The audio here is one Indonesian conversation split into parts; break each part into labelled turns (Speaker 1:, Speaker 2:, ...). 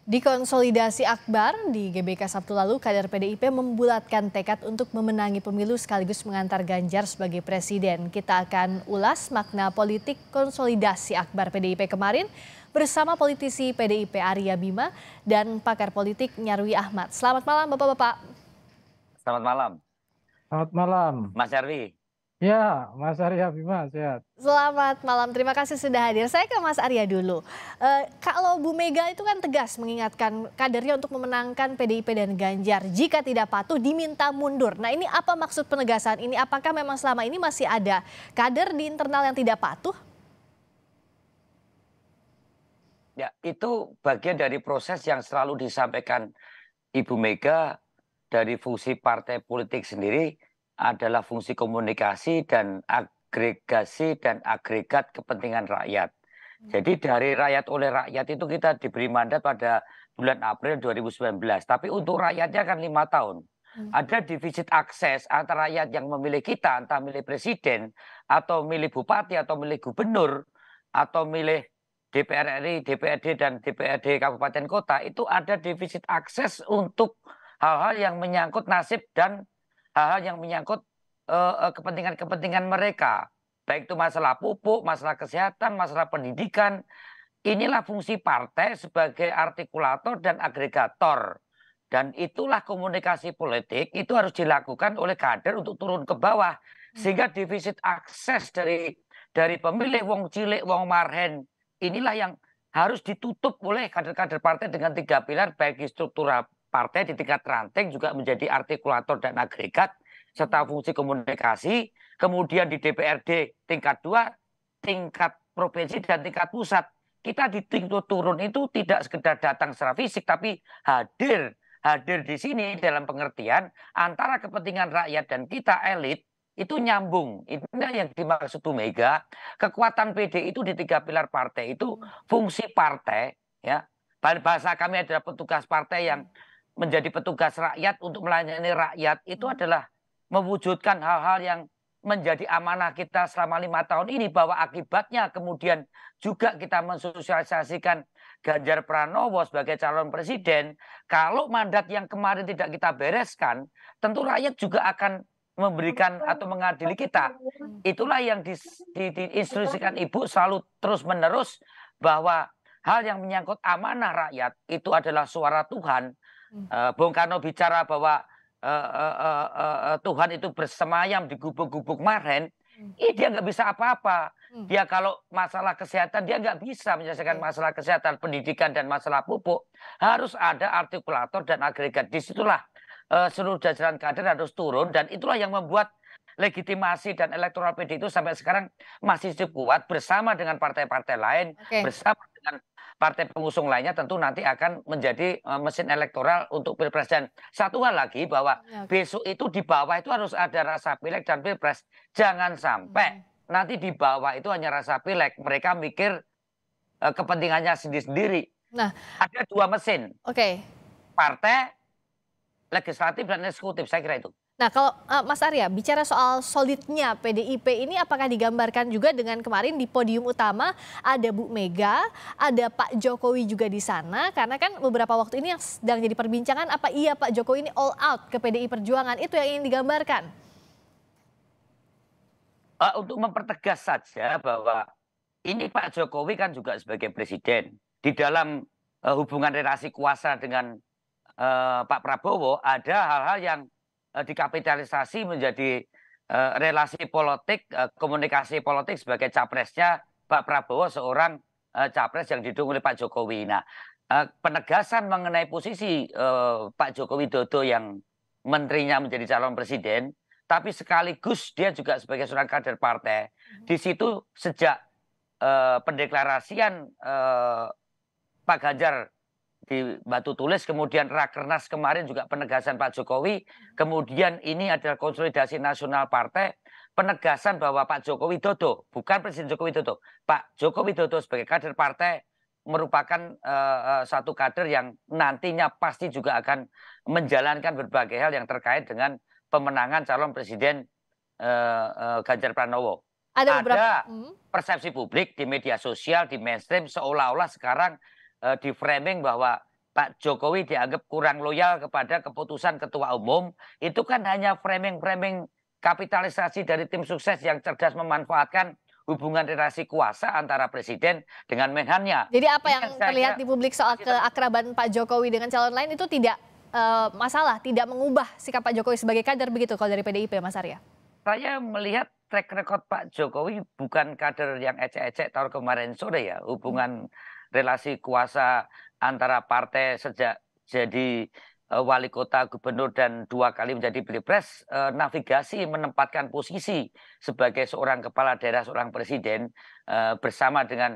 Speaker 1: Di konsolidasi akbar di GBK Sabtu lalu, kader PDIP membulatkan tekad untuk memenangi pemilu sekaligus mengantar Ganjar sebagai presiden. Kita akan ulas makna politik konsolidasi akbar PDIP kemarin bersama politisi PDIP Arya Bima dan pakar politik Nyarwi Ahmad. Selamat malam Bapak-Bapak.
Speaker 2: Selamat malam,
Speaker 3: Selamat malam.
Speaker 2: Mas Nyarwi.
Speaker 3: Ya, Mas Arya Bima, sehat.
Speaker 1: Selamat malam, terima kasih sudah hadir. Saya ke Mas Arya dulu. Kalau Bu Mega itu kan tegas mengingatkan kadernya untuk memenangkan PDIP dan Ganjar. Jika tidak patuh diminta mundur. Nah, ini apa maksud penegasan ini? Apakah memang selama ini masih ada kader di internal yang tidak patuh?
Speaker 2: Ya, itu bagian dari proses yang selalu disampaikan Ibu Mega dari fungsi partai politik sendiri adalah fungsi komunikasi dan agregasi dan agregat kepentingan rakyat. Jadi dari rakyat oleh rakyat itu kita diberi mandat pada bulan April 2019. Tapi untuk rakyatnya kan 5 tahun. Ada defisit akses antara rakyat yang memilih kita, entah milih presiden, atau milih bupati, atau milih gubernur, atau milih DPR RI, DPRD, dan DPRD kabupaten kota. Itu ada defisit akses untuk hal-hal yang menyangkut nasib dan hal-hal yang menyangkut kepentingan-kepentingan mereka. Baik itu masalah pupuk, masalah kesehatan, masalah pendidikan. Inilah fungsi partai sebagai artikulator dan agregator. Dan itulah komunikasi politik itu harus dilakukan oleh kader untuk turun ke bawah. Sehingga defisit akses dari pemilih wong cilik, wong marhen, inilah yang harus ditutup oleh kader-kader partai dengan 3 pilar, baik di struktural partai di tingkat ranting juga menjadi artikulator dan agregat, serta fungsi komunikasi, kemudian di DPRD tingkat 2, tingkat provinsi dan tingkat pusat. Kita di tingkat turun itu tidak sekedar datang secara fisik, tapi hadir di sini dalam pengertian antara kepentingan rakyat dan kita elit itu nyambung. Inilah yang dimaksud Bu Mega. Kekuatan PD itu di 3 pilar partai itu fungsi partai, ya. Bahasa kami adalah petugas partai yang menjadi petugas rakyat untuk melayani rakyat itu adalah mewujudkan hal-hal yang menjadi amanah kita selama 5 tahun ini, bahwa akibatnya kemudian juga kita mensosialisasikan Ganjar Pranowo sebagai calon presiden. Kalau mandat yang kemarin tidak kita bereskan, tentu rakyat juga akan memberikan atau mengadili kita. Itulah yang diinstruksikan Ibu selalu terus-menerus, bahwa hal yang menyangkut amanah rakyat itu adalah suara Tuhan. Bung Karno bicara bahwa Tuhan itu bersemayam di gubuk-gubuk marhen. Dia nggak bisa apa-apa. Dia kalau masalah kesehatan dia nggak bisa menyelesaikan masalah kesehatan, pendidikan, dan masalah pupuk. Harus ada artikulator dan agregat. Disitulah seluruh jajaran kader harus turun, dan itulah yang membuat legitimasi dan elektoral PD itu sampai sekarang masih cukup kuat, bersama dengan partai-partai lain, bersama dengan partai pengusung lainnya, tentu nanti akan menjadi mesin elektoral untuk Pilpres. Dan satu hal lagi, bahwa besok itu di bawah itu harus ada rasa pileg dan Pilpres. Jangan sampai nanti di bawah itu hanya rasa pileg, mereka mikir kepentingannya sendiri-sendiri. Nah, ada 2 mesin. Partai, legislatif, dan eksekutif, saya kira itu.
Speaker 1: Nah, kalau Mas Arya bicara soal solidnya PDIP ini, apakah digambarkan juga dengan kemarin di podium utama ada Bu Mega, ada Pak Jokowi juga di sana, karena kan beberapa waktu ini yang sedang jadi perbincangan, apa iya Pak Jokowi ini all out ke PDI Perjuangan, itu yang ingin digambarkan?
Speaker 2: Untuk mempertegas saja bahwa ini Pak Jokowi kan juga sebagai presiden. Di dalam hubungan relasi kuasa dengan Pak Prabowo ada hal-hal yang dikapitalisasi menjadi relasi politik, komunikasi politik sebagai capresnya Pak Prabowo, seorang capres yang didukung oleh Pak Jokowi. Nah, penegasan mengenai posisi Pak Joko Widodo yang menterinya menjadi calon presiden, tapi sekaligus dia juga sebagai seorang kader partai. Di situ sejak pendeklarasian Pak Ganjar di Batu Tulis, kemudian Rakernas kemarin juga penegasan Pak Jokowi, kemudian ini adalah konsolidasi nasional partai, penegasan bahwa Pak Joko Widodo, bukan Presiden Joko Widodo, Pak Joko Widodo sebagai kader partai merupakan satu kader yang nantinya pasti juga akan menjalankan berbagai hal yang terkait dengan pemenangan calon Presiden Ganjar Pranowo. Ada persepsi publik di media sosial, di mainstream, seolah-olah sekarang di framing bahwa Pak Jokowi dianggap kurang loyal kepada keputusan ketua umum, itu kan hanya framing-framing kapitalisasi dari tim sukses yang cerdas memanfaatkan hubungan relasi kuasa antara presiden dengan menhannya.
Speaker 1: Jadi apa
Speaker 2: Ini
Speaker 1: yang
Speaker 2: saya
Speaker 1: terlihat
Speaker 2: kira
Speaker 1: di publik soal keakraban Pak Jokowi dengan calon lain itu tidak masalah, tidak mengubah sikap Pak Jokowi sebagai kader begitu kalau dari PDIP, Mas Arya?
Speaker 2: saya melihat track record Pak Jokowi bukan kader yang ecek-ecek tahun kemarin sore ya. Hubungan relasi kuasa antara partai sejak jadi wali kota, gubernur, dan 2 kali menjadi pilpres, navigasi menempatkan posisi sebagai seorang kepala daerah, seorang presiden bersama dengan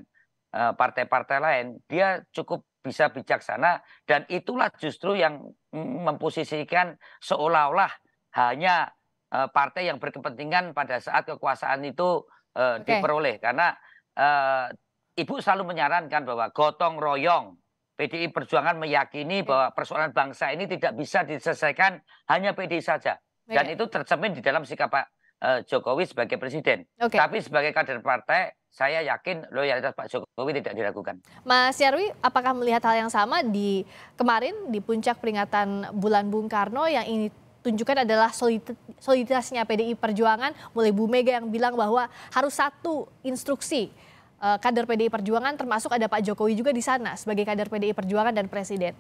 Speaker 2: partai-partai lain, dia cukup bisa bijaksana, dan itulah justru yang memposisikan seolah-olah hanya partai yang berkepentingan pada saat kekuasaan itu diperoleh. Karena Ibu selalu menyarankan bahwa gotong royong. PDI Perjuangan meyakini bahwa persoalan bangsa ini tidak bisa diselesaikan hanya PDI saja. Dan itu tercermin di dalam sikap Pak Jokowi sebagai presiden. Tapi sebagai kader partai, saya yakin loyalitas Pak Jokowi tidak diragukan.
Speaker 1: Mas Nyarwi, apakah melihat hal yang sama di kemarin di puncak peringatan Bulan Bung Karno yang ini tunjukkan adalah soliditasnya PDI Perjuangan, mulai Bu Mega yang bilang bahwa harus satu instruksi kader PDI Perjuangan, termasuk ada Pak Jokowi juga di sana sebagai kader PDI Perjuangan dan Presiden.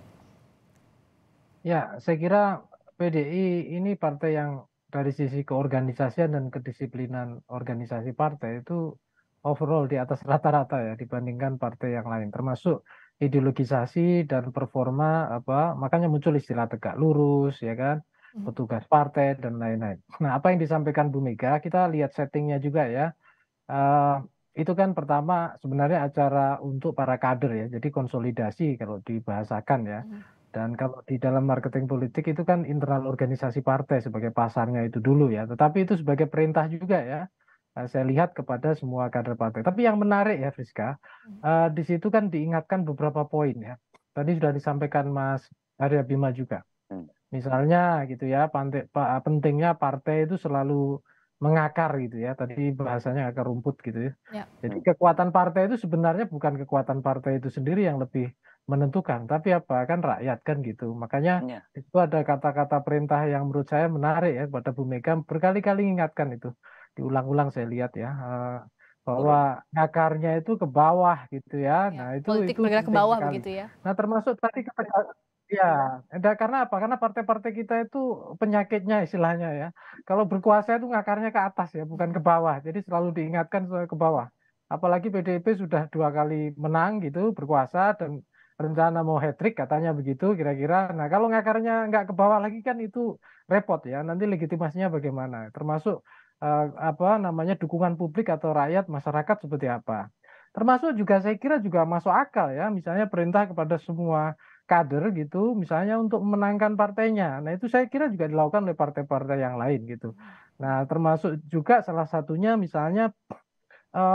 Speaker 3: Ya, saya kira PDI ini partai yang dari sisi keorganisasian dan kedisiplinan organisasi partai itu overall di atas rata-rata ya dibandingkan partai yang lain, termasuk ideologisasi dan performa makanya muncul istilah tegak lurus ya kan, petugas partai dan lain-lain. Nah, apa yang disampaikan Bu Mega, kita lihat settingnya juga ya. Itu kan pertama sebenarnya acara untuk para kader ya, jadi konsolidasi kalau dibahasakan ya. Dan kalau di dalam marketing politik itu kan internal organisasi partai sebagai pasarnya itu dulu ya, tetapi itu sebagai perintah juga ya. Saya lihat kepada semua kader partai. Tapi yang menarik ya Friska, di situ kan diingatkan beberapa poin ya. Tadi sudah disampaikan Mas Arya Bima juga. Misalnya gitu ya, pentingnya partai itu selalu mengakar gitu ya. Tadi bahasanya akar rumput gitu ya. Jadi kekuatan partai itu sebenarnya bukan kekuatan partai itu sendiri yang lebih menentukan, tapi apa kan rakyat kan gitu. Makanya itu ada kata-kata perintah yang menurut saya menarik ya kepada Bu Mega, berkali-kali mengingatkan itu. Diulang-ulang saya lihat ya, bahwa ngakarnya itu ke bawah gitu ya. Nah, itu
Speaker 1: bergerak ke bawah
Speaker 3: sekali.
Speaker 1: begitu ya.
Speaker 3: Nah, termasuk tadi ya, karena apa? Karena partai-partai kita itu penyakitnya istilahnya ya. Kalau berkuasa itu ngakarnya ke atas ya, bukan ke bawah. Jadi selalu diingatkan ke bawah. Apalagi PDIP sudah 2 kali menang gitu, berkuasa dan rencana mau hat-trick katanya begitu kira-kira. Nah, kalau ngakarnya nggak ke bawah lagi kan itu repot ya. Nanti legitimasinya bagaimana? Termasuk dukungan publik atau rakyat masyarakat seperti apa. Termasuk juga saya kira juga masuk akal ya, misalnya perintah kepada semua kader gitu, misalnya untuk memenangkan partainya. Nah, itu saya kira juga dilakukan oleh partai-partai yang lain gitu. Nah, termasuk juga salah satunya misalnya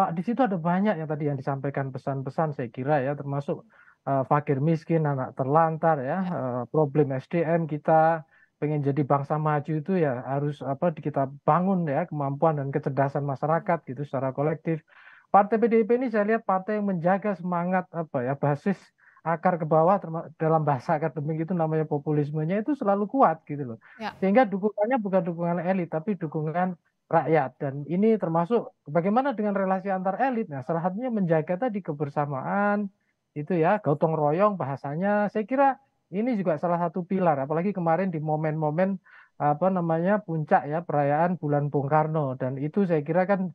Speaker 3: di situ ada banyak yang tadi yang disampaikan pesan-pesan saya kira ya, termasuk fakir miskin, anak terlantar ya, problem SDM kita pengen jadi bangsa maju itu ya harus kita bangun ya kemampuan dan kecerdasan masyarakat gitu secara kolektif. Partai PDIP ini saya lihat partai yang menjaga semangat basis akar ke bawah, dalam bahasa akademik itu namanya populismenya itu selalu kuat gitu loh. Sehingga dukungannya bukan dukungan elit tapi dukungan rakyat, dan ini termasuk bagaimana dengan relasi antar elit. Nah, salah satunya menjaga tadi kebersamaan itu ya, gotong royong bahasanya. Saya kira ini juga salah satu pilar, apalagi kemarin di momen-momen puncak ya perayaan Bulan Bung Karno, dan itu saya kira kan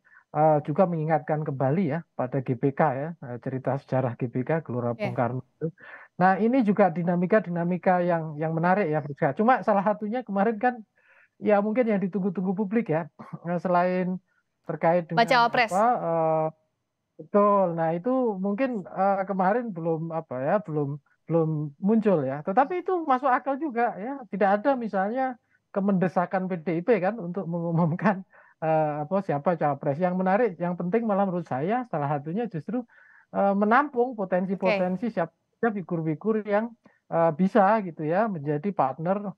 Speaker 3: juga mengingatkan kembali ya pada GBK ya, cerita sejarah GBK Gelora Bung Karno itu. Nah, ini juga dinamika yang menarik ya Friska. Cuma salah satunya kemarin kan ya mungkin yang ditunggu-tunggu publik ya, selain terkait dengan
Speaker 1: Baca Wapres.
Speaker 3: Betul. Nah, itu mungkin kemarin belum muncul ya. Tetapi itu masuk akal juga ya. Tidak ada misalnya kemendesakan PDIP kan untuk mengumumkan siapa cawapres. Yang menarik, yang penting malah menurut saya salah satunya justru menampung potensi-potensi siapa figur-figur yang bisa gitu ya menjadi partner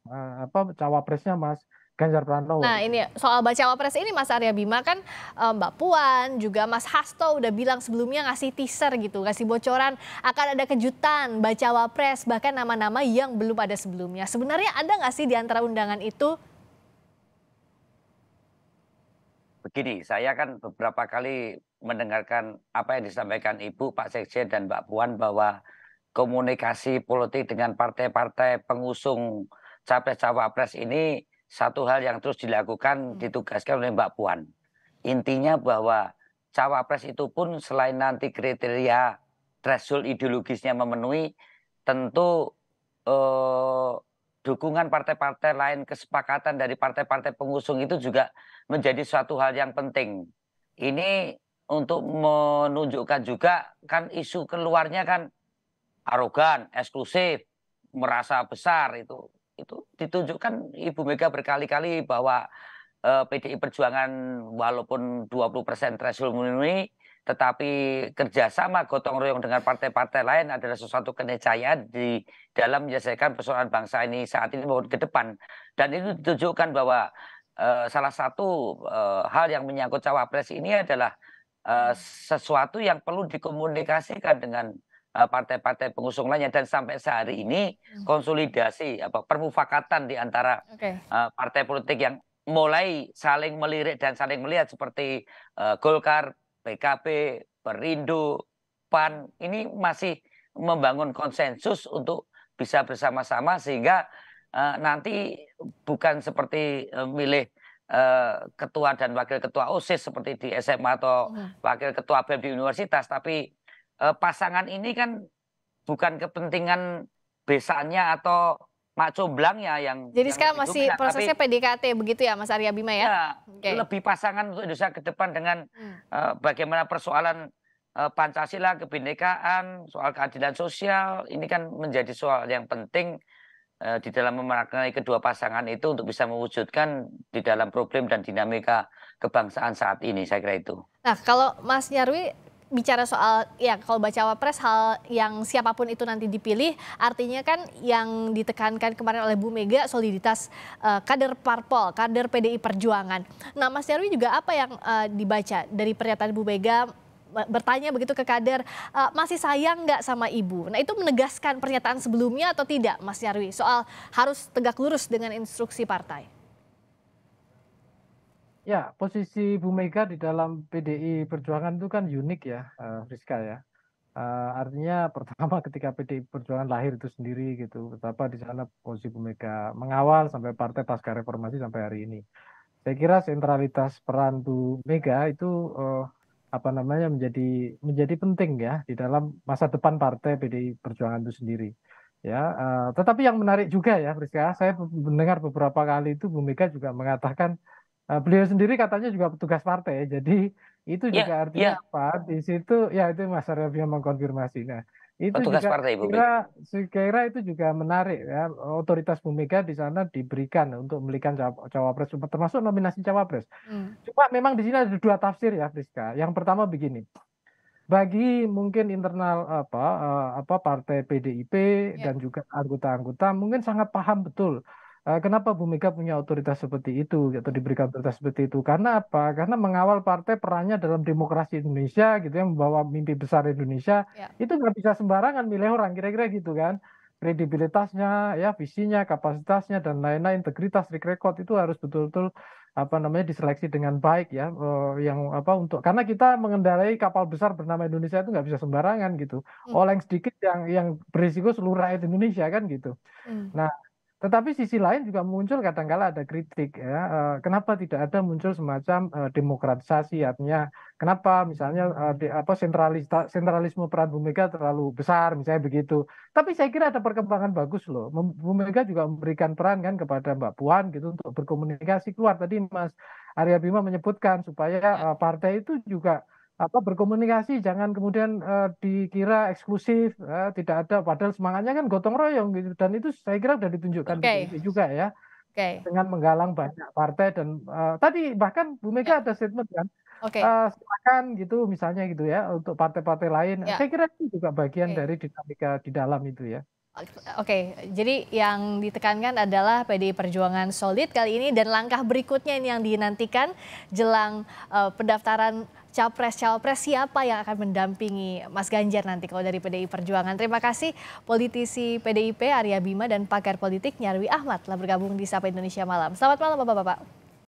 Speaker 3: cawapresnya Mas Ganjar Pranowo.
Speaker 1: Nah ini soal bacawa pres ini Mas Arya Bima kan Mbak Puan juga Mas Hasto udah bilang sebelumnya ngasih teaser gitu, ngasih bocoran akan ada kejutan bacawa pres bahkan nama-nama yang belum ada sebelumnya. Sebenarnya ada nggak sih di antara undangan itu?
Speaker 2: Begini, saya kan beberapa kali mendengarkan apa yang disampaikan Ibu, Pak Sekjen, dan Mbak Puan bahwa komunikasi politik dengan partai-partai pengusung capres-cawapres ini satu hal yang terus dilakukan, ditugaskan oleh Mbak Puan. Intinya bahwa cawapres itu pun selain nanti kriteria threshold ideologisnya memenuhi, tentu dukungan partai-partai lain, kesepakatan dari partai-partai pengusung itu juga menjadi suatu hal yang penting. Ini untuk menunjukkan juga kan isu keluarnya kan arogan, eksklusif, merasa besar itu ditunjukkan Ibu Mega berkali-kali bahwa PDI Perjuangan walaupun 20% threshold memenuhi, tetapi kerjasama gotong royong dengan partai-partai lain adalah sesuatu keniscayaan di dalam menyelesaikan persoalan bangsa ini saat ini maupun ke depan. Dan itu ditunjukkan bahwa salah satu hal yang menyangkut cawapres ini adalah sesuatu yang perlu dikomunikasikan dengan partai-partai pengusung lainnya, dan sampai sehari ini konsolidasi permufakatan di antara partai politik yang mulai saling melirik dan saling melihat seperti Golkar, PKB, Perindo, PAN ini masih membangun konsensus untuk bisa bersama-sama sehingga nanti bukan seperti milih ketua dan wakil ketua OSIS seperti di SMA atau wakil ketua BEM di universitas, tapi pasangan ini kan bukan kepentingan besannya atau mak comblangnya yang
Speaker 1: jadi sekarang masih
Speaker 2: didominan,
Speaker 1: prosesnya PDKT begitu ya Mas Arya Bima ya?
Speaker 2: Lebih pasangan untuk Indonesia ke depan dengan bagaimana persoalan Pancasila, kebinekaan, soal keadilan sosial, ini kan menjadi soal yang penting di dalam memaknai kedua pasangan itu untuk bisa mewujudkan di dalam problem dan dinamika kebangsaan saat ini, saya kira itu.
Speaker 1: Nah kalau Mas Nyarwi bicara soal ya kalau bacawa pres hal yang siapapun itu nanti dipilih artinya kan yang ditekankan kemarin oleh Bu Mega soliditas kader parpol, kader PDI Perjuangan. Nah Mas Nyarwi juga apa yang dibaca dari pernyataan Bu Mega bertanya begitu ke kader masih sayang nggak sama ibu? Nah itu menegaskan pernyataan sebelumnya atau tidak Mas Nyarwi soal harus tegak lurus dengan instruksi partai?
Speaker 3: Ya, posisi Bu Mega di dalam PDI Perjuangan itu kan unik ya, Rizka ya. Artinya pertama ketika PDI Perjuangan lahir itu sendiri gitu, betapa di sana posisi Bu Mega mengawal sampai partai pasca reformasi sampai hari ini. Saya kira sentralitas peran Bu Mega itu menjadi penting ya di dalam masa depan partai PDI Perjuangan itu sendiri. Ya, tetapi yang menarik juga ya, Rizka, saya mendengar beberapa kali itu Bu Mega juga mengatakan beliau sendiri katanya juga petugas partai, jadi itu juga artinya apa? Di situ ya itu Mas Arya Bima mengkonfirmasi. Nah, itu
Speaker 2: petugas
Speaker 3: juga
Speaker 2: partai, Bu Mega.
Speaker 3: saya kira itu juga menarik ya, otoritas Bu Mega di sana diberikan untuk memberikan cawapres termasuk nominasi cawapres. Cuma memang di sini ada dua tafsir ya, Friska. Yang pertama begini. Bagi mungkin internal partai PDIP dan juga anggota-anggota mungkin sangat paham betul kenapa Bu Mega punya otoritas seperti itu atau diberikan otoritas seperti itu. Karena apa? Karena mengawal partai perannya dalam demokrasi Indonesia gitu ya, membawa mimpi besar Indonesia itu nggak bisa sembarangan milih orang kira-kira gitu kan. Kredibilitasnya, ya visinya, kapasitasnya dan lain-lain, integritas, track record itu harus betul-betul diseleksi dengan baik ya, karena kita mengendarai kapal besar bernama Indonesia itu nggak bisa sembarangan gitu. Oleng sedikit yang berisiko seluruh rakyat Indonesia kan gitu. Nah, tetapi sisi lain juga muncul kadang-kala ada kritik ya, kenapa tidak ada muncul semacam demokratisasi, artinya kenapa misalnya sentralisme peran Bu Mega terlalu besar misalnya begitu. Tapi saya kira ada perkembangan bagus loh. Bu Mega juga memberikan peran kan kepada Mbak Puan gitu untuk berkomunikasi keluar. Tadi Mas Arya Bima menyebutkan supaya partai itu juga berkomunikasi, jangan kemudian dikira eksklusif, tidak ada, padahal semangatnya kan gotong royong gitu, dan itu saya kira sudah ditunjukkan juga ya, dengan menggalang banyak partai dan tadi bahkan Bu Mega ada statement kan, silakan gitu misalnya gitu ya untuk partai-partai lain, saya kira itu juga bagian dari dinamika di dalam itu ya.
Speaker 1: Oke, jadi yang ditekankan adalah PDI Perjuangan solid kali ini dan langkah berikutnya ini yang dinantikan jelang pendaftaran Capres-Cawapres siapa yang akan mendampingi Mas Ganjar nanti kalau dari PDI Perjuangan. Terima kasih politisi PDIP Arya Bima dan pakar politik Nyarwi Ahmad telah bergabung di Sapa Indonesia Malam. Selamat malam Bapak-Bapak.